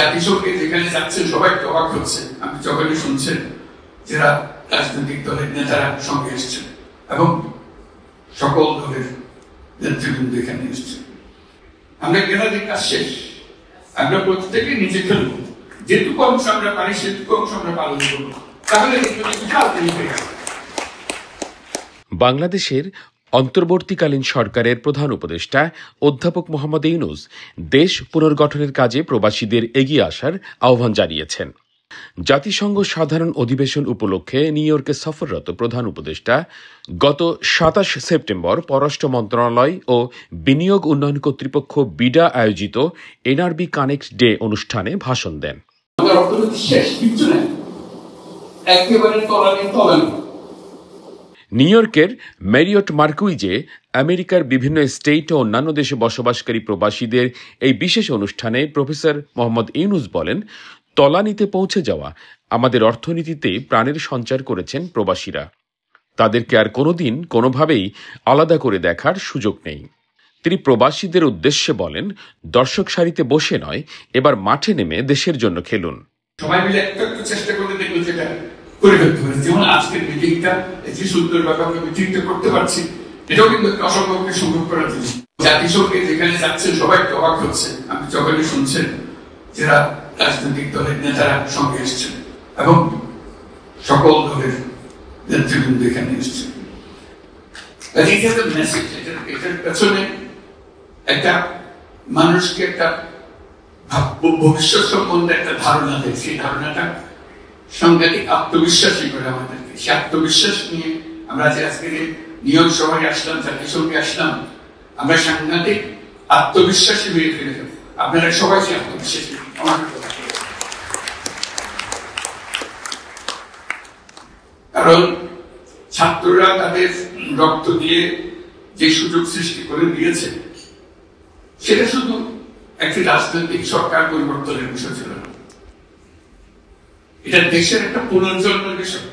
জাতিসংঘে যেখানে যাচ্ছেন সবাই অবাক হচ্ছে, আপনি যখনই শুনছেন যারা রাজনৈতিক দলের নেতারা সঙ্গে এসছেন এবং সকল দলের নেতৃবৃন্দ এখানে এসছেন। আমরা গেলাদের কাজ শেষ, আমরা প্রত্যেকে নিজে খেলব, যেটুকু অংশ আমরা পারি সেটুকু অংশ আমরা পালন করব, তাহলে বাংলাদেশের অন্তর্বর্তীকালীন সরকারের প্রধান উপদেষ্টা অধ্যাপক মোহাম্মদ ইউনূস দেশ পুনর্গঠনের কাজে প্রবাসীদের এগিয়ে আসার আহ্বান জানিয়েছেন। জাতিসংঘ সাধারণ অধিবেশন উপলক্ষে নিউ ইয়র্কে সফররত প্রধান উপদেষ্টা গত ২৭ সেপ্টেম্বর পররাষ্ট্র মন্ত্রণালয় ও বিনিয়োগ উন্নয়ন কর্তৃপক্ষ বিডা আয়োজিত এনআরবি কানেক্ট ডে অনুষ্ঠানে ভাষণ দেন। নিউ ইয়র্কের ম্যারিয়ট মার্কুইজে আমেরিকার বিভিন্ন স্টেট ও অন্যান্য দেশে বসবাসকারী প্রবাসীদের এই বিশেষ অনুষ্ঠানে প্রফেসর মোহাম্মদ ইউনূস বলেন, তলানিতে পৌঁছে যাওয়া আমাদের অর্থনীতিতে প্রাণের সঞ্চার করেছেন প্রবাসীরা। তাদেরকে আর কোনোদিন কোনোভাবেই আলাদা করে দেখার সুযোগ নেই। তিনি প্রবাসীদের উদ্দেশ্যে বলেন, দর্শক সারিতে বসে নয়, এবার মাঠে নেমে দেশের জন্য খেলুন। সবাই মিলে একটু চেষ্টা করলে দেখবো যেটা করে ফেলতে পারি। যেমন আজকের মিটিংটা যে সুন্দরভাবে আমরা মিটিংটা করতে পারছি, এটাও কিন্তু অসম্ভবকে সম্ভব করার জিনিস। জাতিসংঘে যেখানে যাচ্ছেন সবাই অবাক হচ্ছে, আপনি যখনই শুনছেন যারা রাজনৈতিক দলের নেতারা সঙ্গে এসছেন এবং সকল দলের নেতৃবৃন্দ এখানে এসছেন। এটার পেছনে একটা মানুষকে একটা ভবিষ্যৎ সম্বন্ধে একটা ধারণা দেয়, সেই ধারণাটা সাংঘাতিক আত্মবিশ্বাসী করে আমাদেরকে। সে আত্মবিশ্বাস নিয়ে আমরা যে আজকে নিউ ইয়র্ক শহরে আসলাম, জাতিসংঘে আসলাম, আমরা সাংঘাতিক আত্মবিশ্বাসী হয়ে ফিরে যাব। আপনারা সবাই সে আত্মবিশ্বাসী। কারণ ছাত্ররা তাদের রক্ত দিয়ে যে সুযোগ সৃষ্টি করে দিয়েছে, সেটা শুধু একটি রাজনৈতিক সরকার পরিবর্তনের বিষয় ছিল না, এটা দেশের একটা পুনর্জন্মের বিষয়।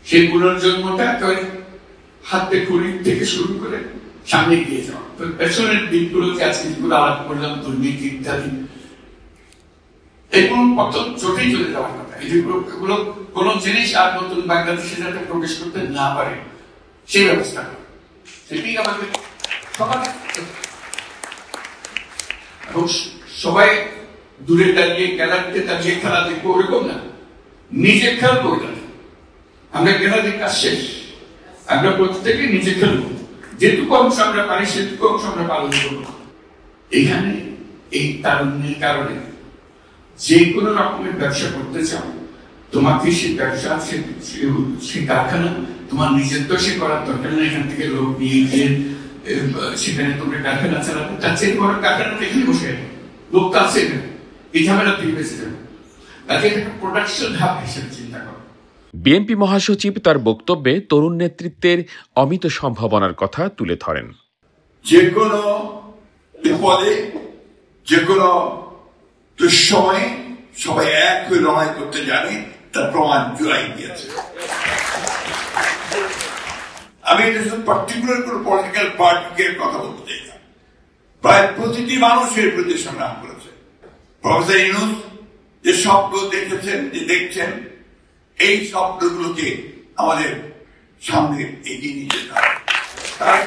সেই পুনর্জন্মটা হাতে খড়ি থেকে শুরু করে সামনে গিয়ে যাওয়া। তো পেছনের দিকগুলোকে আজকে যেগুলো আলাপ করলাম, দুর্নীতি ইত্যাদি, এগুলো পতন চোটেই চলে যাওয়ার কথা। এগুলো কোন জিনিস আর নতুন বাংলাদেশে যাতে প্রবেশ করতে না পারে সেই ব্যবস্থা করা, সেটি আমাদের সবার। এবং সবাই দূরে দাঁড়িয়ে গ্যালারিতে দাঁড়িয়ে খেলা দেখবো ওরকম না, নিজে খেলবো। আমরা গ্যালারির কাজ শেষ, আমরা প্রত্যেকে নিজে খেলবো, যেটুকু অংশ আমরা পারি সেটুকু অংশ আমরা পালন করবো। এখানে এই তারুণ্যের কারণে যে কোনো রকমের ব্যবসা করতে চাও, তোমাকে সেই ব্যবসা সেই কারখানা তোমার নিজের তো সে করার দরকার না। এখান থেকে লোক নিয়ে গিয়ে সেখানে তোমরা কারখানা চালাবে, তার চেয়ে বড় কারখানাটা এখানে বসে লোক তো আছে, এই ঝামেলা থেকে বেঁচে যাবে। তাকে একটা প্রোডাকশন হাব হিসেবে চিন্তা করো। বিএনপি মহাসচিব তার বক্তব্যে তরুণ নেতৃত্বের অমিত সম্ভাবনার কথা তুলে ধরেন। যে কোনো বিপদে, যে কোনো দুঃসময়ে সবাই এক হয়ে লড়াই করতে জানে, তার প্রমাণ জুলাই দিয়েছে। আমি এটা শুধু পার্টিকুলার কোন পলিটিক্যাল পার্টিকে কথা বলতে চাই না, প্রায় প্রতিটি মানুষের প্রতি সংগ্রাম করেছে। প্রফেসর ইউনূস যে স্বপ্ন দেখেছেন, যে দেখছেন, এই স্বপ্নগুলোকে আমাদের সামনে এগিয়ে নিয়ে যেতে হবে। তার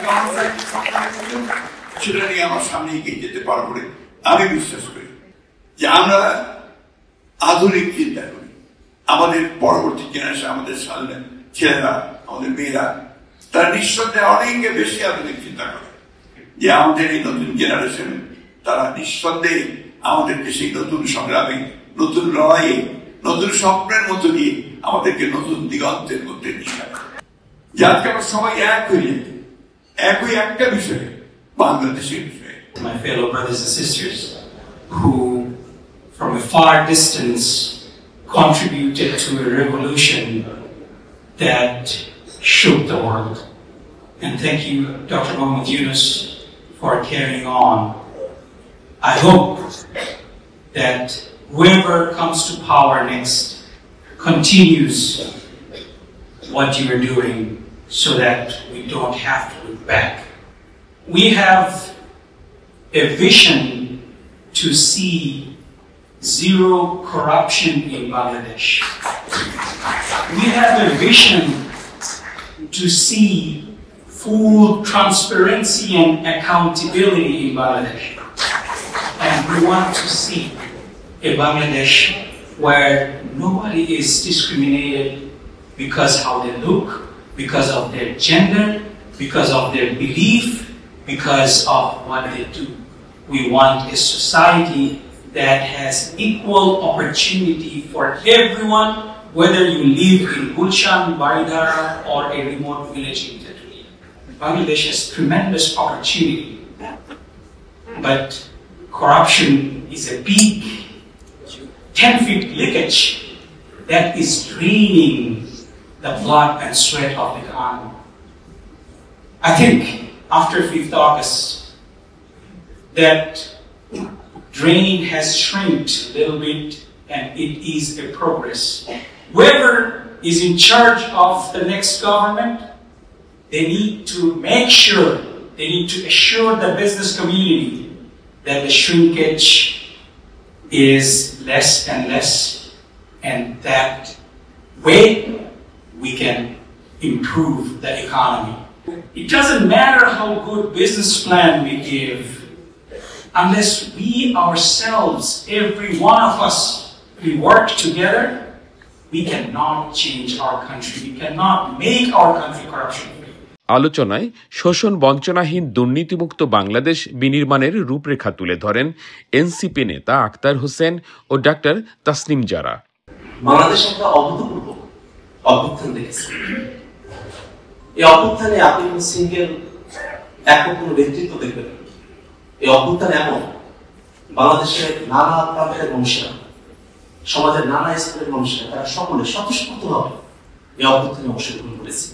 সেটা নিয়ে আমার সামনে এগিয়ে যেতে পারবো বলে আমি বিশ্বাস করি। যে আমরা আধুনিক চিন্তা করি, আমাদের পরবর্তী জেনারেশন, আমাদের ছেলেরা, আমাদের মেয়েরা, তারা নিঃসন্দেহে অনেকে বেশি আধুনিক চিন্তা করে। যে আমাদের এই নতুন জেনারেশন, তারা নিঃসন্দেহে আমাদেরকে সেই নতুন সংগ্রামে, নতুন লড়াইয়ে, নতুন স্বপ্নের মতো দিয়ে আমাদেরকে নতুন দিগন্তের মধ্যে নিয়ে যাবে। যে আজকে আমরা সবাই এক হয়ে যেত, একই একটা বিষয়ে, বাংলাদেশের বিষয়ে। My fellow brothers and sisters who from a far distance contributed to a revolution that shook the world. And thank you, Dr. Mohammad Yunus, for carrying on. I hope that whoever comes to power next continues what you are doing so that we don't have to look back. We have a vision to see zero corruption in Bangladesh. We have a vision to see full transparency and accountability in Bangladesh. And we want to see a Bangladesh where nobody is discriminated because how they look, because of their gender, because of their belief, because of what they do. We want a society that has equal opportunity for everyone, whether you live in Gulshan, Baridara, or a remote village in Tetulia. Bangladesh has tremendous opportunity, but corruption is a big 10-feet leakage that is draining the blood and sweat of the economy. I think after 5th August, that drain has shrinked a little bit, and it is a progress. Whoever is in charge of the next government, they need to make sure, they need to assure the business community that the shrinkage is less and less, and that way we can improve the economy. It doesn't matter how good business plan we give, unless we ourselves, every one of us, we work together, we cannot change our country. We cannot make our country corruption-free. আলোচনায় শোষণ বঞ্চনাহীন দুর্নীতিমুক্ত বাংলাদেশ বিনির্মাণের রূপরেখা তুলে ধরেন NCP নেতা আক্তার হোসেন ও doctor Tasnim জারা। বাংলাদেশ একটা অভূতপূর্ব অভ্যুত্থান দেখেছে। এই অভ্যুত্থানে আপনি কোনো সিঙ্গেল একক কোনো নেতৃত্ব দেখবেন। এই অভ্যুত্থান এমন বাংলাদেশের নানা প্রান্তের মানুষেরা, সমাজের নানা স্তরের মানুষেরা, তারা সকলে স্বতঃস্ফূর্তভাবে এই অভ্যুত্থানে অংশগ্রহণ করেছে।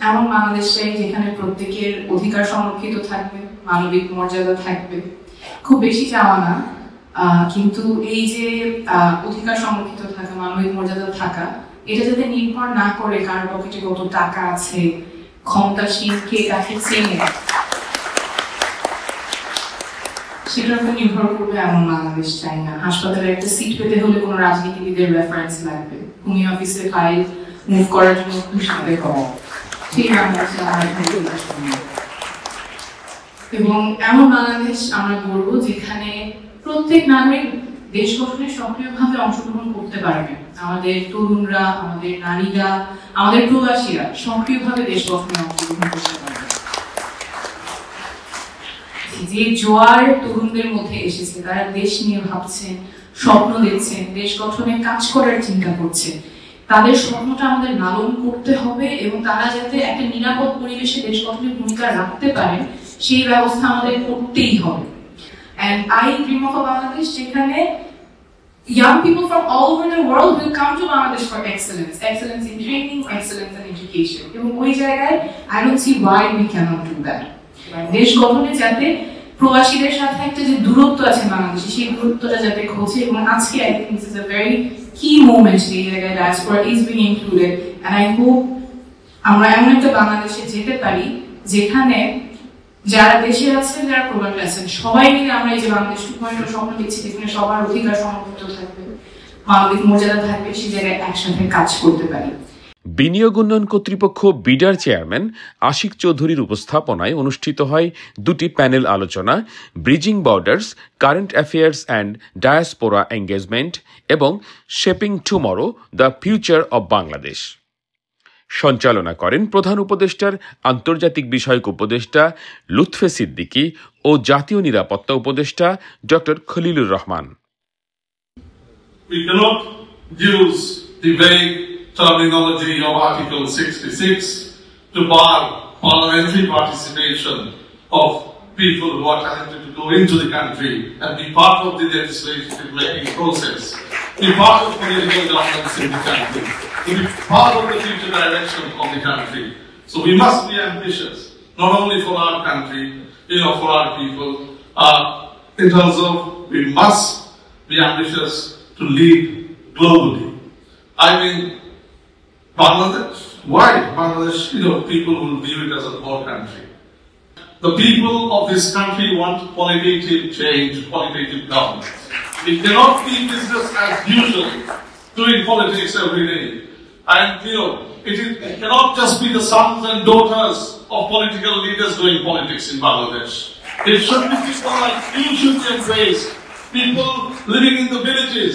এমন বাংলাদেশে যেখানে প্রত্যেকের অধিকার সংরক্ষিত থাকবে, মানবিক মর্যাদা থাকবে, খুব বেশি চাওয়া না, কিন্তু এই যে অধিকার সংরক্ষিত থাকা, মানবিক মর্যাদা থাকা, এটা যাতে নির্ভর না করে কার পকেটে কত টাকা আছে, ক্ষমতাসীন কে কাকে চেনে, সেটার উপর নির্ভর করবে এমন বাংলাদেশ চাই না। হাসপাতালে একটা সিট পেতে হলে কোনো রাজনীতিবিদের রেফারেন্স লাগবে, ভূমি অফিসে ফাইল মুভ করার জন্য ঘুষাতে কম, এবং এমন বাংলাদেশ আমরা গড়ব যেখানে প্রত্যেক নাগরিক দেশ গঠনে সক্রিয়ভাবে অংশগ্রহণ করতে পারবে। আমাদের তরুণরা, আমাদের নারীরা, আমাদের প্রবাসীরা সক্রিয়ভাবে দেশ গঠনে অংশগ্রহণ করতে পারবে। যে জোয়ার তরুণদের মধ্যে এসেছে, তারা দেশ নিয়ে ভাবছেন, স্বপ্ন দেখছেন, দেশ গঠনে কাজ করার চিন্তা করছে, তাদের স্বপ্নটা আমাদের লালন করতে হবে এবং তারা যাতে একটা নিরাপদ পরিবেশে দেশ গঠনে ভূমিকা রাখতে পারেন সেই ব্যবস্থা আমাদের করতেই হবে। And I dream of a Bangladesh যেখানে young people from all over the world will come to Bangladesh for excellence, excellence in training, excellence in education. এবং ওই জায়গায় I don't see why we cannot do that. দেশ গঠনে যাতে প্রবাসীদের সাথে একটা যে দূরত্ব আছে বাংলাদেশে, সেই দূরত্বটা যাতে ঘোচে, এবং আজকে I think this is a very key moment এই জায়গায় diaspora is being included, and I hope আমরা এমন একটা বাংলাদেশে যেতে পারি যেখানে যারা দেশে আছেন, যারা প্রবাসে আছেন, সবাই মিলে আমরা এই যে বাংলাদেশ 2.0 স্বপ্ন দেখছি, যেখানে সবার অধিকার সংরক্ষিত থাকবে, মানবিক মর্যাদা থাকবে, সেই জায়গায় একসাথে কাজ করতে পারি। বিনিয়োগ উন্নয়ন কর্তৃপক্ষ বিডার চেয়ারম্যান আশিক চৌধুরীর উপস্থাপনায় অনুষ্ঠিত হয় দুটি প্যানেল আলোচনা, bridging borders, current affairs and diaspora engagement এবং shaping tomorrow the future of Bangladesh. সঞ্চালনা করেন প্রধান উপদেষ্টার আন্তর্জাতিক বিষয়ক উপদেষ্টা লুৎফে সিদ্দিকী ও জাতীয় নিরাপত্তা উপদেষ্টা doctor Khalilur Rahman. We cannot use the vague terminology of Article 66 to bar parliamentary participation of people who are talented to go into the country and be part of the legislative making process, be part of political governance in the country, to be part of the future direction of the country. So we must be ambitious, not only for our country, for our people, in terms of we must be ambitious to lead globally. I mean, Bangladesh, why? Bangladesh, people will view it as a poor country. The people of this country want qualitative change, qualitative governance. We cannot be business as usual, doing politics every day. And it cannot just be the sons and daughters of political leaders doing politics in Bangladesh. It should be people like you should be embraced. People living in the villages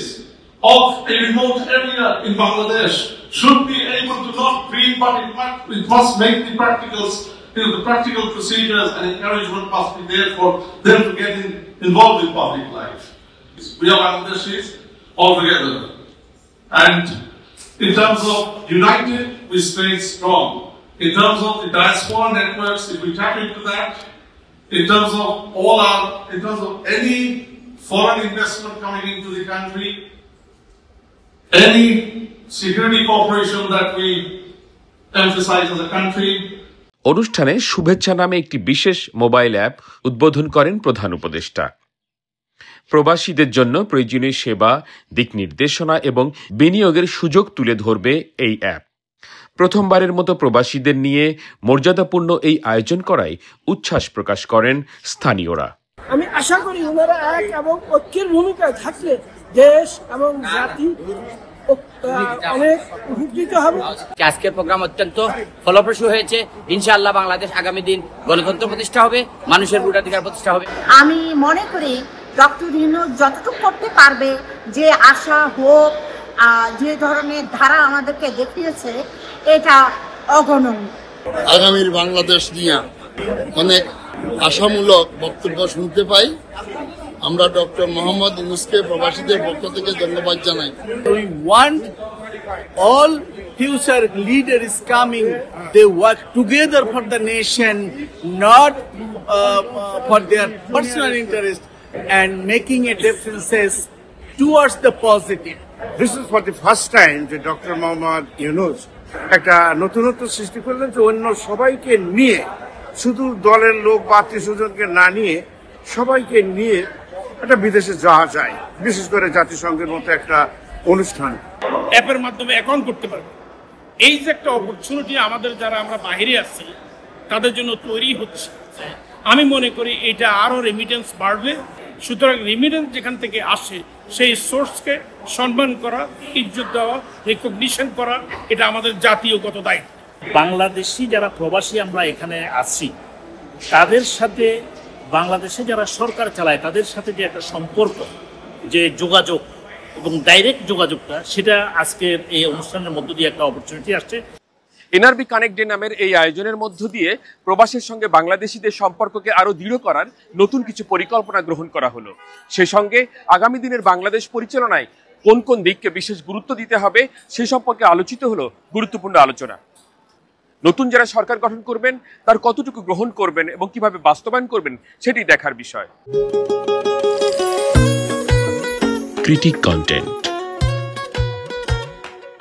of a remote area in Bangladesh should be able to not dream, but it must make the practicals, the practical procedures and encouragement must be there for them to get involved in public life. We are Bangladeshis all together. And in terms of united, we stay strong. In terms of the diaspora networks, if we tap into that, in terms of any foreign investment coming into the country, any security cooperation that we emphasize as a country. অনুষ্ঠানে শুভেচ্ছা নামে একটি বিশেষ mobile app উদ্বোধন করেন প্রধান উপদেষ্টা। প্রবাসীদের জন্য প্রয়োজনীয় সেবা, দিক নির্দেশনা এবং বিনিয়োগের সুযোগ তুলে ধরবে এই অ্যাপ। প্রথমবারের মতো প্রবাসীদের নিয়ে মর্যাদাপূর্ণ এই আয়োজন করায় উচ্ছ্বাস প্রকাশ করেন স্থানীয়রা। আমি আশা করি ওনারা এক এবং ঐক্যের ভূমিকায় থাকলে দেশ এবং জাতি অনেক উপকৃত হবে। আজকের প্রোগ্রাম অত্যন্ত ফলপ্রসূ হয়েছে। ইনশাআল্লাহ বাংলাদেশ আগামী দিন গণতন্ত্র প্রতিষ্ঠা হবে, মানুষের ভোটাধিকার প্রতিষ্ঠা হবে। আমি মনে করি ডক্টর ইউনূস যতটুকু করতে পারবে, যে আশা হোক, যে ধরনের ধারা আমাদেরকে দেখিয়েছে, এটা অগণনীয়। আগামীর বাংলাদেশ নিয়ে অনেক আশামূলক বক্তব্য শুনতে পাই। আমরা ডক্টর মোহাম্মদ ইউনূসকে প্রবাসীদের পক্ষ থেকে ধন্যবাদ জানাই। We want all future leaders coming, they work together for the nation, not for their personal interest, and making a differences towards the positive. This is for the first time that Dr. Mohammad Yunus একটা নতুনত্ব সৃষ্টি করলেন, যে অন্য সবাইকে নিয়ে, শুধু দলের লোক বা আত্মীয় স্বজনকে না নিয়ে সবাইকে নিয়ে একটা বিদেশে যাওয়া যায়, বিশেষ করে জাতিসংঘের মতো একটা অনুষ্ঠান অ্যাপের মাধ্যমে অ্যাকাউন্ট করতে পারবে। এই যে একটা অপরচুনিটি আমাদের যারা আমরা বাইরে আছি তাদের জন্য তৈরি হচ্ছে, আমি মনে করি এটা আরও রেমিটেন্স বাড়বে। সুতরাং রেমিটেন্স যেখান থেকে আসে সেই সোর্সকে সম্মান করা, ইজ্জত দেওয়া, রেকগনিশন করা, এটা আমাদের জাতীয়গত দায়িত্ব। বাংলাদেশি যারা প্রবাসী আমরা এখানে আছি, তাদের সাথে বাংলাদেশে যারা সরকার চালায় তাদের সাথে যে একটা সম্পর্ক, যে যোগাযোগ এবং ডাইরেক্ট যোগাযোগটা, সেটা আজকের এই অনুষ্ঠানের মধ্য দিয়ে একটা অপরচুনিটি আসছে। এনআরবি কানেক্ট ডে নামের এই আয়োজনের মধ্য দিয়ে প্রবাসের সঙ্গে বাংলাদেশিদের সম্পর্ককে আরো দৃঢ় করার নতুন কিছু পরিকল্পনা গ্রহণ করা হলো। সেই সঙ্গে আগামী দিনের বাংলাদেশ পরিচালনায় কোন কোন দিককে বিশেষ গুরুত্ব দিতে হবে সে সম্পর্কে আলোচিত হলো গুরুত্বপূর্ণ আলোচনা। নতুন যারা সরকার গঠন করবেন তার কতটুকু গ্রহণ করবেন এবং কিভাবে বাস্তবায়ন করবেন সেটি দেখার বিষয়। Critic content.